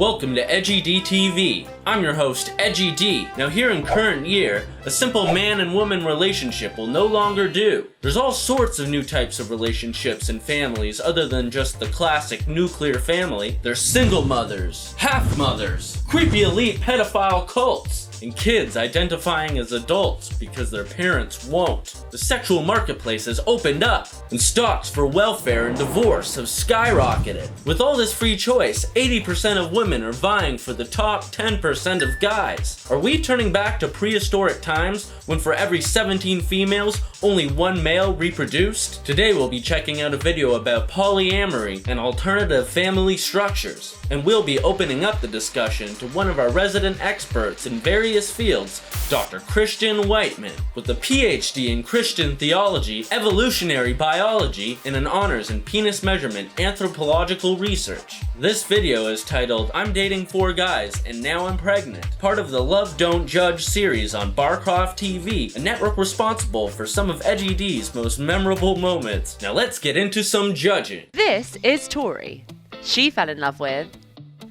Welcome to EdgyDtv. I'm your host, Edgy D. Now here in current year, a simple man and woman relationship will no longer do. There's all sorts of new types of relationships and families other than just the classic nuclear family. There's single mothers, half mothers, creepy elite pedophile cults, and kids identifying as adults because their parents won't. The sexual marketplace has opened up, and stocks for welfare and divorce have skyrocketed. With all this free choice, 80% of women are vying for the top 10% of guys. Are we turning back to prehistoric times when for every 17 females, only one male reproduced? Today we'll be checking out a video about polyamory and alternative family structures, and we'll be opening up the discussion to one of our resident experts in various fields, Dr. Christian Whiteman, with a PhD in Christian theology, evolutionary biology, and an honors in penis measurement anthropological research. This video is titled, I'm Dating 4 Guys and Now I'm Pregnant, part of the Love Don't Judge series on Barcroft TV, a network responsible for some of Edgy D's most memorable moments. Now let's get into some judging. This is Tori. She fell in love with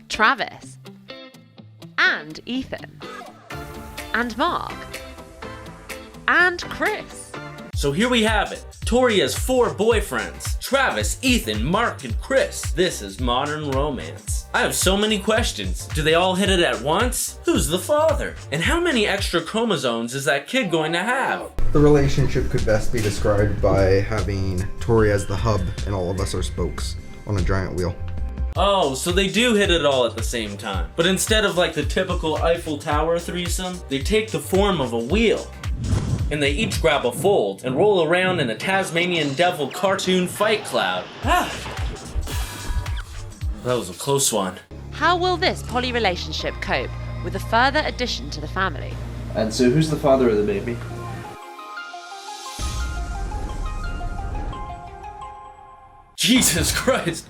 Travis and Ethan and Mark and Chris. So here we have it. Tori has 4 boyfriends. Travis, Ethan, Mark, and Chris. This is modern romance. I have so many questions. Do they all hit it at once? Who's the father? And how many extra chromosomes is that kid going to have? The relationship could best be described by having Tori as the hub and all of us are spokes on a giant wheel. Oh, so they do hit it all at the same time. But instead of like the typical Eiffel Tower threesome, they take the form of a wheel. And they each grab a fold and roll around in a Tasmanian devil cartoon fight cloud. That was a close one. How will this poly relationship cope with a further addition to the family? And so who's the father of the baby? Jesus Christ.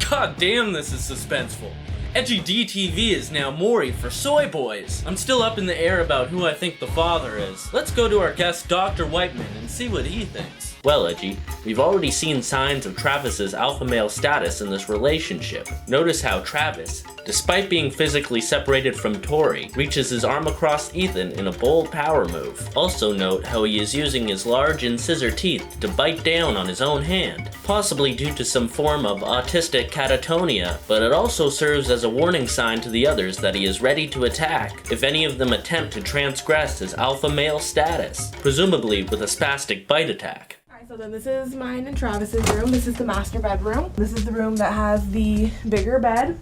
God damn, this is suspenseful. EdgyDtv is now Maury for soyboys. I'm still up in the air about who I think the father is. Let's go to our guest Dr. Whiteman and see what he thinks. Well, Edgy, we've already seen signs of Travis's alpha male status in this relationship. Notice how Travis, despite being physically separated from Tori, reaches his arm across Ethan in a bold power move. Also note how he is using his large incisor teeth to bite down on his own hand, possibly due to some form of autistic catatonia, but it also serves as a warning sign to the others that he is ready to attack if any of them attempt to transgress his alpha male status, presumably with a spastic bite attack. So then this is mine and Travis's room. This is the master bedroom. This is the room that has the bigger bed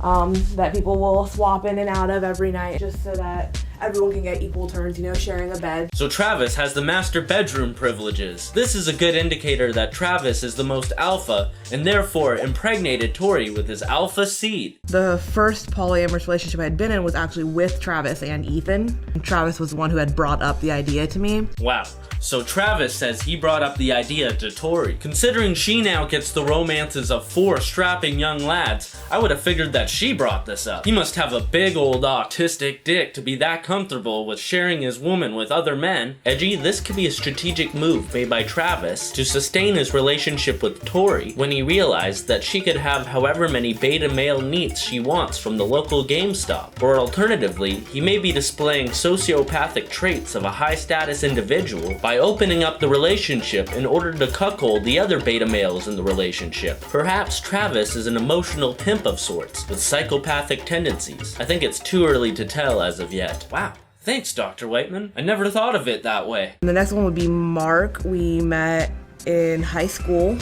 that people will swap in and out of every night just so that everyone can get equal turns, you know, sharing a bed. So Travis has the master bedroom privileges. This is a good indicator that Travis is the most alpha and therefore impregnated Tori with his alpha seed. The first polyamorous relationship I had been in was actually with Travis and Ethan. And Travis was the one who had brought up the idea to me. Wow. So Travis says he brought up the idea to Tori. Considering she now gets the romances of 4 strapping young lads, I would have figured that she brought this up. He must have a big old autistic dick to be that comfortable with sharing his woman with other men. Edgy, this could be a strategic move made by Travis to sustain his relationship with Tori when he realized that she could have however many beta male neats she wants from the local GameStop. Or alternatively, he may be displaying sociopathic traits of a high status individual by opening up the relationship in order to cuckold the other beta males in the relationship. Perhaps Travis is an emotional pimp of sorts with psychopathic tendencies. I think it's too early to tell as of yet. Wow. Thanks, Dr. Whiteman. I never thought of it that way. And the next one would be Mark. We met in high school.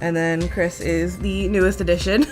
And then Chris is the newest addition.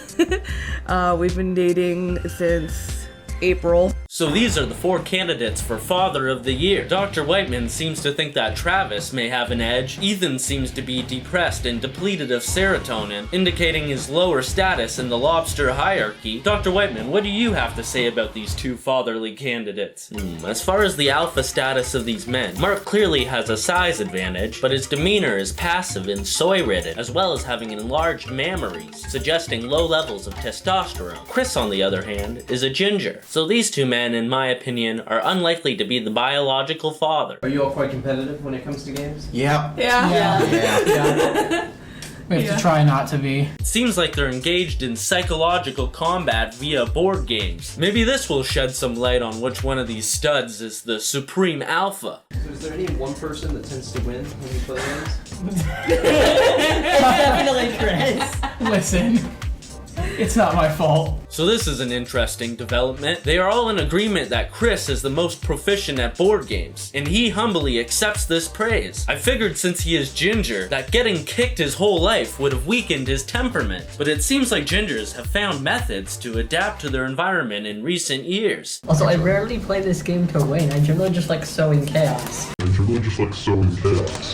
We've been dating since April. So these are the 4 candidates for Father of the Year. Dr. Whiteman seems to think that Travis may have an edge. Ethan seems to be depressed and depleted of serotonin, indicating his lower status in the lobster hierarchy. Dr. Whiteman, what do you have to say about these 2 fatherly candidates? As far as the alpha status of these men, Mark clearly has a size advantage, but his demeanor is passive and soy-ridden, as well as having enlarged mammaries, suggesting low levels of testosterone. Chris, on the other hand, is a ginger. So these 2 men, in my opinion, are unlikely to be the biological father. Are you all quite competitive when it comes to games? Yeah. Yeah. Yeah. We have to try not to be. It seems like they're engaged in psychological combat via board games. Maybe this will shed some light on which one of these studs is the supreme alpha. So is there any one person that tends to win when you play games? Definitely Chris. Listen, it's not my fault. So this is an interesting development. They are all in agreement that Chris is the most proficient at board games, and he humbly accepts this praise. I figured since he is ginger, that getting kicked his whole life would have weakened his temperament, but it seems like gingers have found methods to adapt to their environment in recent years. Also, I rarely play this game to win. I generally just like sowing chaos.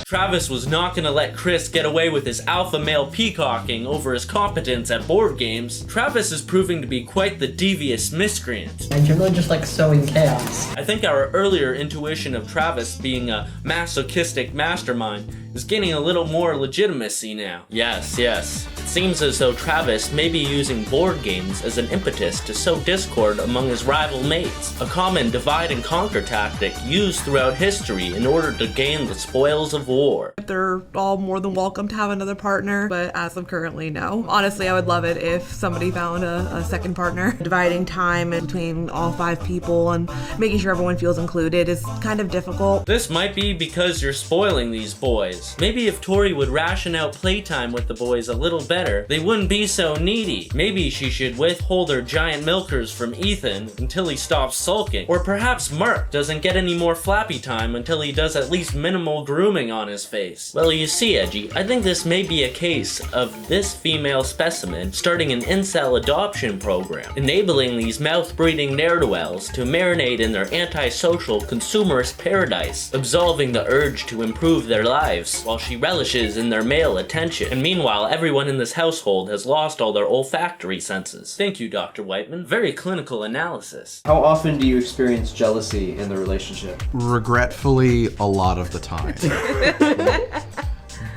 Travis was not gonna let Chris get away with his alpha male peacocking over his competence at board games. Travis is proving to be quite the devious miscreant. I generally just like sowing chaos. I think our earlier intuition of Travis being a masochistic mastermind is gaining a little more legitimacy now. Yes. It seems as though Travis may be using board games as an impetus to sow discord among his rival mates, a common divide and conquer tactic used throughout history in order to gain the spoils of war. They're all more than welcome to have another partner, but as of currently, no. Honestly, I would love it if somebody found a second partner. Dividing time between all 5 people and making sure everyone feels included is kind of difficult. This might be because you're spoiling these boys. Maybe if Tori would ration out playtime with the boys a little better, they wouldn't be so needy. Maybe she should withhold her giant milkers from Ethan until he stops sulking. Or perhaps Mark doesn't get any more flappy time until he does at least minimal grooming on his face. Well, you see, Edgy, I think this may be a case of this female specimen starting an incel adoption program, enabling these mouth-breathing ne'er-do-wells to marinate in their antisocial consumerist paradise, absolving the urge to improve their lives, while she relishes in their male attention. And meanwhile, everyone in this household has lost all their olfactory senses. Thank you, Dr. Whiteman. Very clinical analysis. How often do you experience jealousy in the relationship? Regretfully, a lot of the time.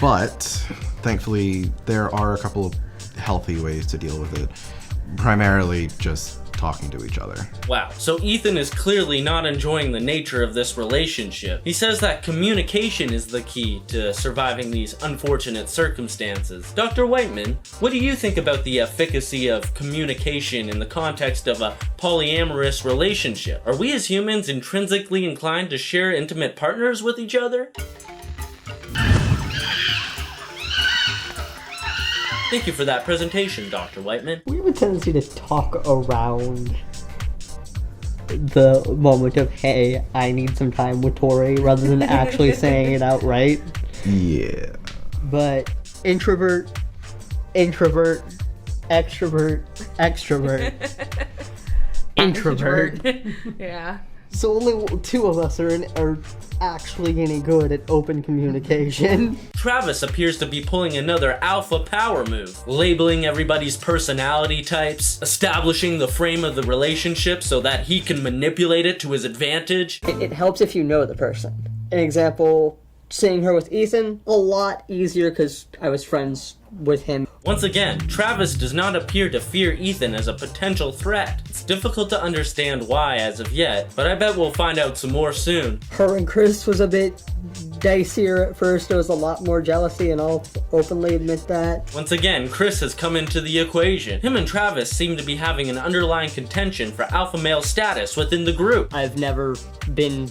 But thankfully, there are a couple of healthy ways to deal with it. Primarily just talking to each other. Wow, so Ethan is clearly not enjoying the nature of this relationship. He says that communication is the key to surviving these unfortunate circumstances. Dr. Whiteman, what do you think about the efficacy of communication in the context of a polyamorous relationship? Are we as humans intrinsically inclined to share intimate partners with each other? Thank you for that presentation, Dr. Whiteman. We have a tendency to talk around the moment of, hey, I need some time with Tori, rather than actually saying it outright. Yeah. But introvert, extrovert, introvert. Yeah. So only 2 of us are actually any good at open communication. Travis appears to be pulling another alpha power move, labeling everybody's personality types, establishing the frame of the relationship so that he can manipulate it to his advantage. It helps if you know the person. An example, seeing her with Ethan, a lot easier because I was friends with him. Once again, Travis does not appear to fear Ethan as a potential threat. It's difficult to understand why as of yet, but I bet we'll find out some more soon. Her and Chris was a bit dicier at first. There was a lot more jealousy, and I'll openly admit that. Once again, Chris has come into the equation. Him and Travis seem to be having an underlying contention for alpha male status within the group. I've never been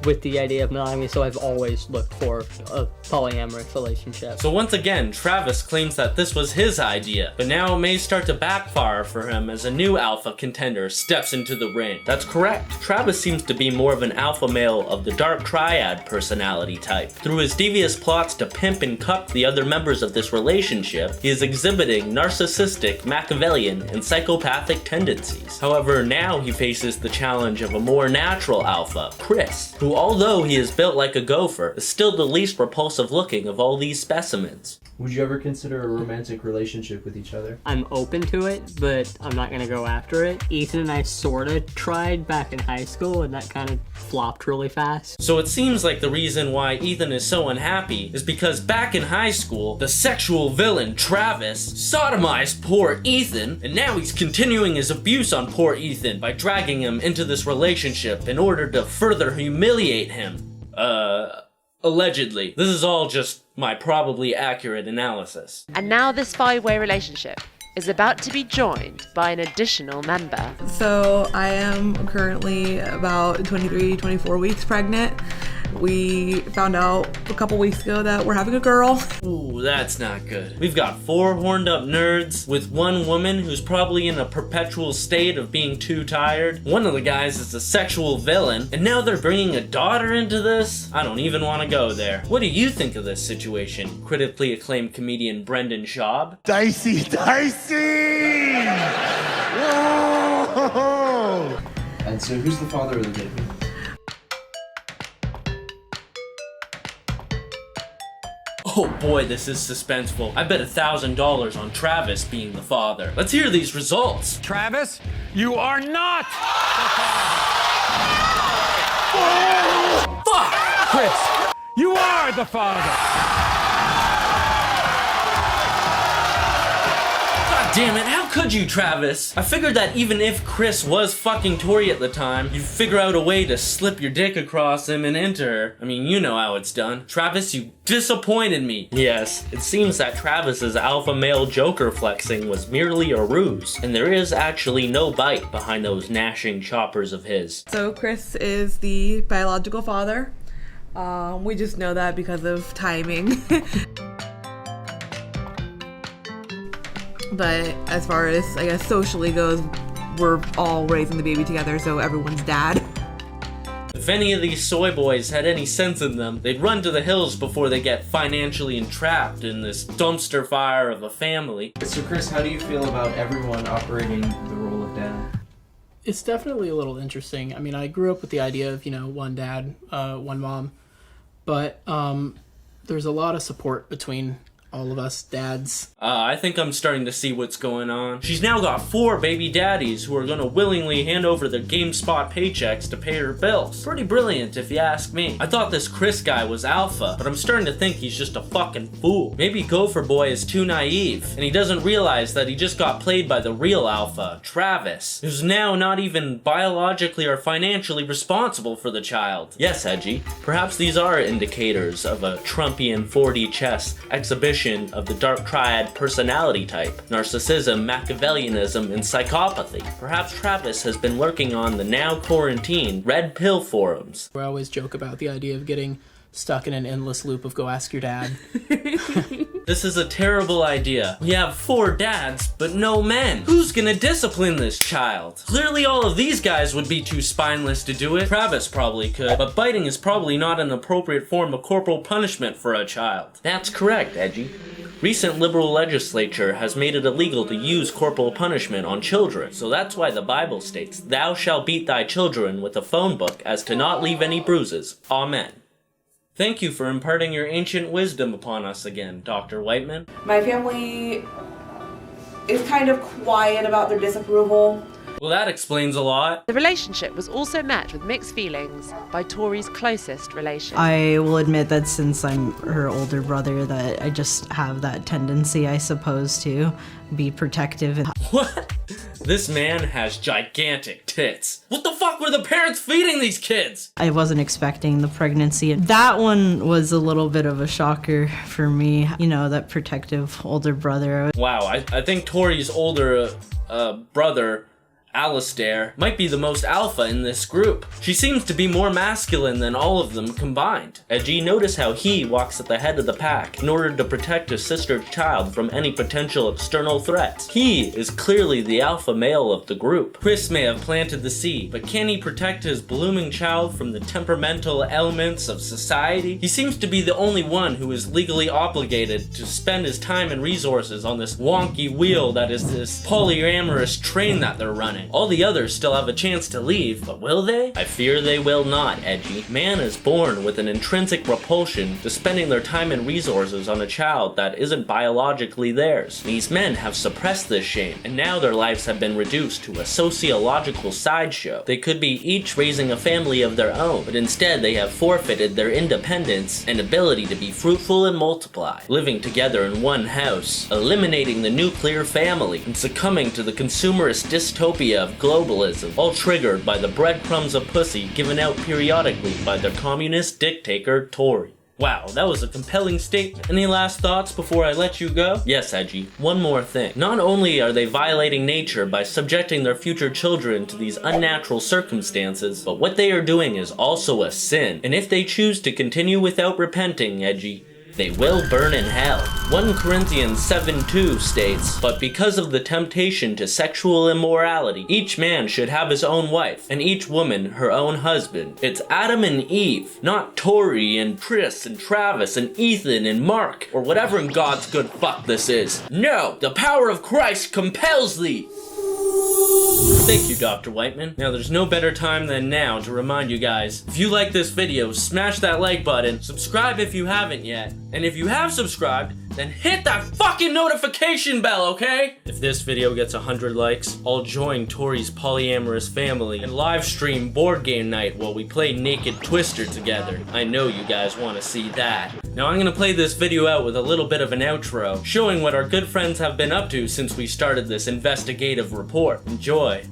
with the idea of monogamy, so I've always looked for a polyamorous relationship. So once again, Travis claims that this was his idea, but now it may start to backfire for him as a new alpha contender steps into the ring. That's correct. Travis seems to be more of an alpha male of the dark triad personality type. Through his devious plots to pimp and cuck the other members of this relationship, he is exhibiting narcissistic, Machiavellian, and psychopathic tendencies. However, now he faces the challenge of a more natural alpha, Chris, who, although he is built like a gopher, is still the least repulsive looking of all these specimens. Would you ever consider a romantic relationship with each other? I'm open to it, but I'm not gonna go after it. Ethan and I sorta tried back in high school, and that kind of flopped really fast. So it seems like the reason why Ethan is so unhappy is because back in high school, the sexual villain Travis sodomized poor Ethan, and now he's continuing his abuse on poor Ethan by dragging him into this relationship in order to further humiliate him. Allegedly. This is all just my probably accurate analysis. And now this 5-way relationship is about to be joined by an additional member. So I am currently about 23, 24 weeks pregnant. We found out a couple weeks ago that we're having a girl. Ooh, that's not good. We've got 4 horned up nerds with 1 woman who's probably in a perpetual state of being too tired. One of the guys is a sexual villain, and now they're bringing a daughter into this? I don't even want to go there. What do you think of this situation? Critically acclaimed comedian Brendan Schaub? Dicey! Whoa! And so who's the father of the baby? Oh boy, this is suspenseful. I bet $1,000 on Travis being the father. Let's hear these results. Travis, you are not! Fuck! Chris, you are the father! God damn it, how could you, Travis? I figured that even if Chris was fucking Tori at the time, you'd figure out a way to slip your dick across him and enter her. I mean, you know how it's done. Travis, you disappointed me. Yes, it seems that Travis's alpha male joker flexing was merely a ruse, and there is actually no bite behind those gnashing choppers of his. So Chris is the biological father. We just know that because of timing. But as far as, I guess, socially goes, we're all raising the baby together, so everyone's dad. If any of these soy boys had any sense in them, they'd run to the hills before they get financially entrapped in this dumpster fire of a family. So Chris, how do you feel about everyone operating the role of dad? It's definitely a little interesting. I mean, I grew up with the idea of, one dad, one mom. But there's a lot of support between all of us dads. I think I'm starting to see what's going on. She's now got 4 baby daddies who are gonna willingly hand over their GameSpot paychecks to pay her bills. Pretty brilliant if you ask me. I thought this Chris guy was alpha, but I'm starting to think he's just a fucking fool. Maybe Gopher Boy is too naive, and he doesn't realize that he just got played by the real alpha, Travis, who's now not even biologically or financially responsible for the child. Yes, Edgy, perhaps these are indicators of a Trumpian 4D chess exhibition of the dark triad personality type, narcissism, Machiavellianism, and psychopathy. Perhaps Travis has been lurking on the now quarantined red pill forums. I always joke about the idea of getting stuck in an endless loop of go ask your dad. This is a terrible idea. We have 4 dads, but no men. Who's gonna discipline this child? Clearly all of these guys would be too spineless to do it. Travis probably could, but biting is probably not an appropriate form of corporal punishment for a child. That's correct, Edgy. Recent liberal legislature has made it illegal to use corporal punishment on children, so that's why the Bible states, "Thou shalt beat thy children with a phone book as to not leave any bruises. Amen." Thank you for imparting your ancient wisdom upon us again, Dr. Whiteman. My family is kind of quiet about their disapproval. Well, that explains a lot. The relationship was also met with mixed feelings by Tori's closest relation. I will admit that since I'm her older brother, that I just have that tendency, I suppose, to be protective. What? This man has gigantic tits. What the fuck were the parents feeding these kids? I wasn't expecting the pregnancy. That one was a little bit of a shocker for me. That protective older brother. Wow, I think Tori's older brother, Alistair, might be the most alpha in this group. She seems to be more masculine than all of them combined. Edgy, notice how he walks at the head of the pack in order to protect his sister's child from any potential external threats. He is clearly the alpha male of the group. Chris may have planted the seed, but can he protect his blooming child from the temperamental elements of society? He seems to be the only one who is legally obligated to spend his time and resources on this wonky wheel that is this polyamorous train that they're running. All the others still have a chance to leave, but will they? I fear they will not, Edgy. Man is born with an intrinsic repulsion to spending their time and resources on a child that isn't biologically theirs. These men have suppressed this shame, and now their lives have been reduced to a sociological sideshow. They could be each raising a family of their own, but instead they have forfeited their independence and ability to be fruitful and multiply, living together in one house, eliminating the nuclear family, and succumbing to the consumerist dystopia of globalism, all triggered by the breadcrumbs of pussy given out periodically by the communist dictator Tori. Wow, that was a compelling statement. Any last thoughts before I let you go? Yes, Edgy, one more thing. Not only are they violating nature by subjecting their future children to these unnatural circumstances, but what they are doing is also a sin. And if they choose to continue without repenting, Edgy, they will burn in hell. 1 Corinthians 7:2 states, "But because of the temptation to sexual immorality, each man should have his own wife, and each woman her own husband." It's Adam and Eve, not Tori and Chris and Travis and Ethan and Mark, or whatever in God's good fuck this is. No, the power of Christ compels thee. Thank you, Dr. Whiteman. Now, there's no better time than now to remind you guys, if you like this video, smash that like button, subscribe if you haven't yet, and if you have subscribed, then hit that fucking notification bell, okay? If this video gets 100 likes, I'll join Tori's polyamorous family and live stream board game night while we play Naked Twister together. I know you guys want to see that. Now I'm gonna play this video out with a little bit of an outro, showing what our good friends have been up to since we started this investigative report. Enjoy.